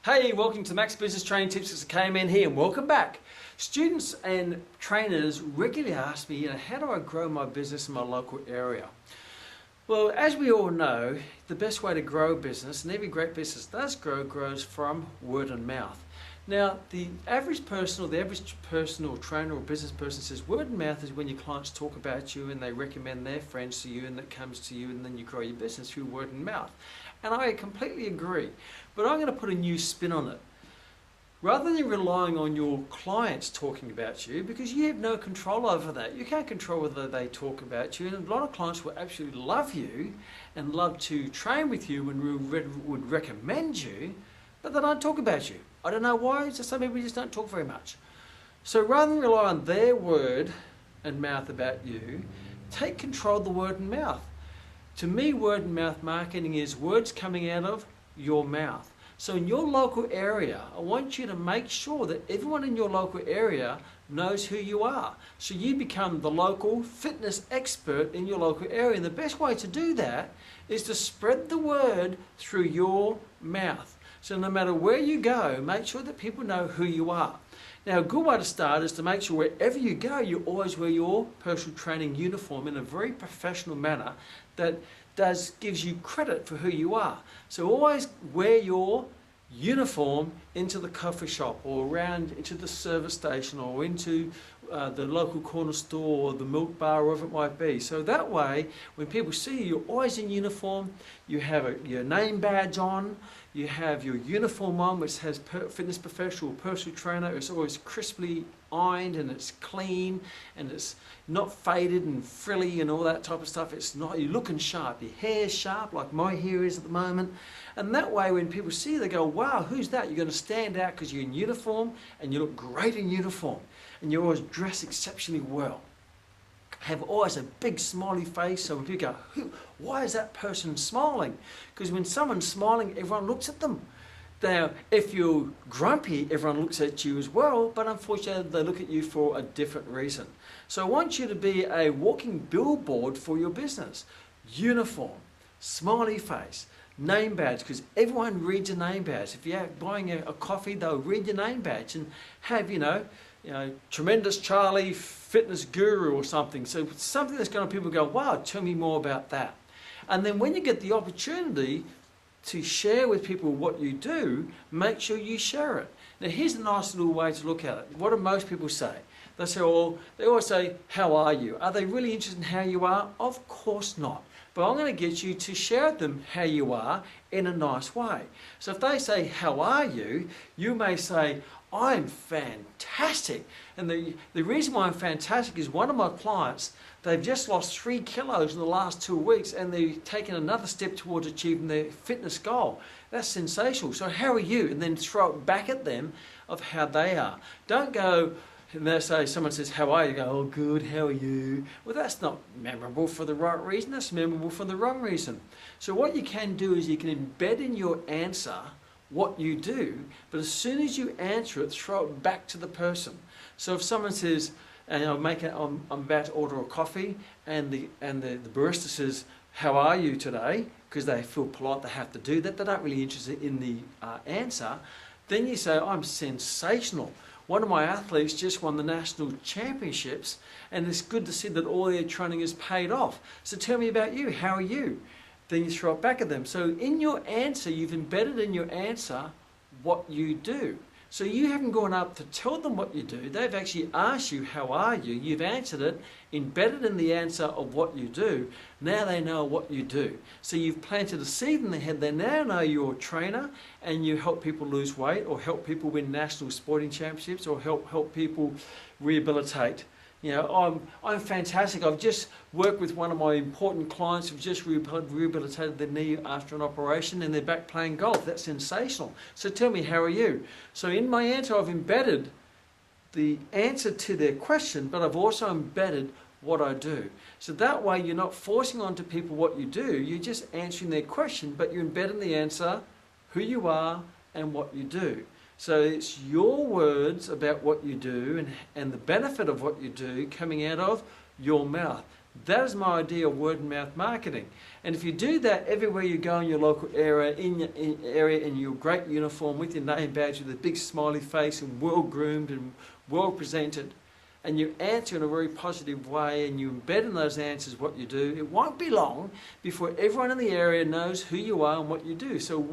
Hey, welcome to Max Business Training Tips. It's Kman here and welcome back. Students and trainers regularly ask me, how do I grow my business in my local area? Well, as we all know, the best way to grow a business, and every great business does grow, grows from word of mouth. Now, the average person or trainer or business person says word of mouth is when your clients talk about you and they recommend their friends to you and it comes to you and then you grow your business through word of mouth. And I completely agree, but I'm going to put a new spin on it. Rather than relying on your clients talking about you, because you have no control over that. You can't control whether they talk about you, and a lot of clients will absolutely love you and love to train with you and would recommend you, but they don't talk about you. I don't know why, just some people just don't talk very much. So rather than rely on their word and mouth about you, take control of the word and mouth. To me, word and mouth marketing is words coming out of your mouth. So in your local area, I want you to make sure that everyone in your local area knows who you are. So you become the local fitness expert in your local area. And the best way to do that is to spread the word through your mouth. So no matter where you go, make sure that people know who you are. Now, a good way to start is to make sure wherever you go, you always wear your personal training uniform in a very professional manner that gives you credit for who you are. So always wear your uniform into the coffee shop or around into the service station or into the local corner store or the milk bar, or whatever it might be. So that way, when people see you, you're always in uniform, you have your name badge on, you have your uniform on which has fitness professional, personal trainer. It's always crisply ironed and it's clean and it's not faded and frilly and all that type of stuff. It's not, you're looking sharp, your hair's sharp like my hair is at the moment. And that way when people see you, they go, wow, who's that? You're going to stand out because you're in uniform and you look great in uniform and you always dress exceptionally well. Have always a big smiley face, so when people go, why is that person smiling? Because when someone's smiling, everyone looks at them. Now, if you're grumpy, everyone looks at you as well, but unfortunately they look at you for a different reason. So I want you to be a walking billboard for your business. Uniform, smiley face, name badge, because everyone reads a name badge. If you're buying a coffee, they'll read your name badge and have, Tremendous Charlie Fitness Guru or something. So something that's going to people go, wow, tell me more about that. And then when you get the opportunity to share with people what you do, make sure you share it. Now here's a nice little way to look at it. What do most people say? They say, they always say, how are you? Are they really interested in how you are? Of course not. But I'm going to get you to share with them how you are in a nice way. So if they say, how are you? You may say, I'm fantastic. And the reason why I'm fantastic is one of my clients, they've just lost 3 kilos in the last 2 weeks and they've taken another step towards achieving their fitness goal. That's sensational. So how are you? And then throw it back at them of how they are. Don't go, and they say, someone says, how are you? You go, oh good, how are you? Well, that's not memorable for the right reason, that's memorable for the wrong reason. So what you can do is you can embed in your answer what you do, but as soon as you answer it, throw it back to the person. So if someone says, and I'm about to order a coffee, and the barista says, how are you today? Because they feel polite, they have to do that. They're not really interested in the answer. Then you say, I'm sensational. One of my athletes just won the national championships, and it's good to see that all their training is paid off. So tell me about you. How are you? Then you throw it back at them. So in your answer, you've embedded in your answer what you do. So you haven't gone up to tell them what you do. They've actually asked you, how are you? You've answered it, embedded in the answer of what you do. Now they know what you do. So you've planted a seed in their head. They now know you're a trainer and you help people lose weight or help people win national sporting championships or help people rehabilitate. I'm fantastic. I've just worked with one of my important clients who've just rehabilitated their knee after an operation and they're back playing golf. That's sensational. So tell me, how are you? So in my answer, I've embedded the answer to their question, but I've also embedded what I do. So that way you're not forcing onto people what you do, you're just answering their question, but you're embedding the answer, who you are and what you do. So it's your words about what you do and the benefit of what you do coming out of your mouth. That is my idea of word of mouth marketing. And if you do that everywhere you go in your local area, in your great uniform with your name badge with a big smiley face and well groomed and well presented, and you answer in a very positive way and you embed in those answers what you do, it won't be long before everyone in the area knows who you are and what you do. So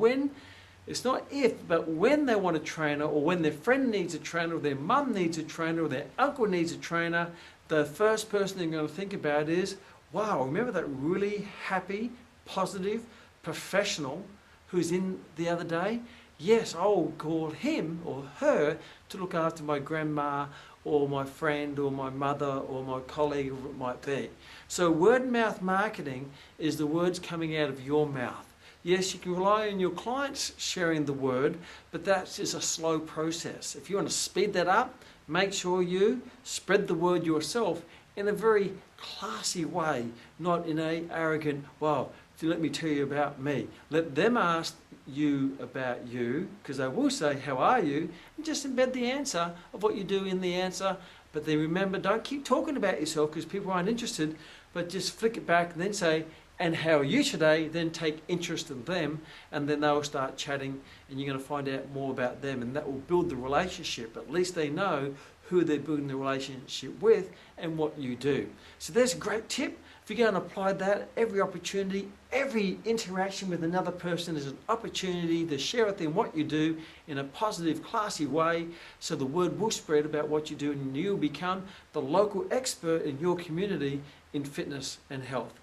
it's not if, but when they want a trainer, or when their friend needs a trainer, or their mum needs a trainer, or their uncle needs a trainer, the first person they're going to think about is, wow, remember that really happy, positive professional who's in the other day? Yes, I'll call him or her to look after my grandma or my friend or my mother or my colleague, or it might be. So word of mouth marketing is the words coming out of your mouth. Yes, you can rely on your clients sharing the word, but that is a slow process. If you want to speed that up, make sure you spread the word yourself in a very classy way, not in an arrogant, well, let me tell you about me. Let them ask you about you, because they will say, how are you? And just embed the answer of what you do in the answer. But then remember, don't keep talking about yourself because people aren't interested, but just flick it back and then say, and how are you today? Then take interest in them, and then they'll start chatting, and you're going to find out more about them, and that will build the relationship. At least they know who they're building the relationship with and what you do. So there's a great tip. If you go and apply that, every opportunity, every interaction with another person is an opportunity to share with them what you do in a positive, classy way, so the word will spread about what you do, and you'll become the local expert in your community in fitness and health.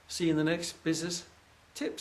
See you in the next business tips.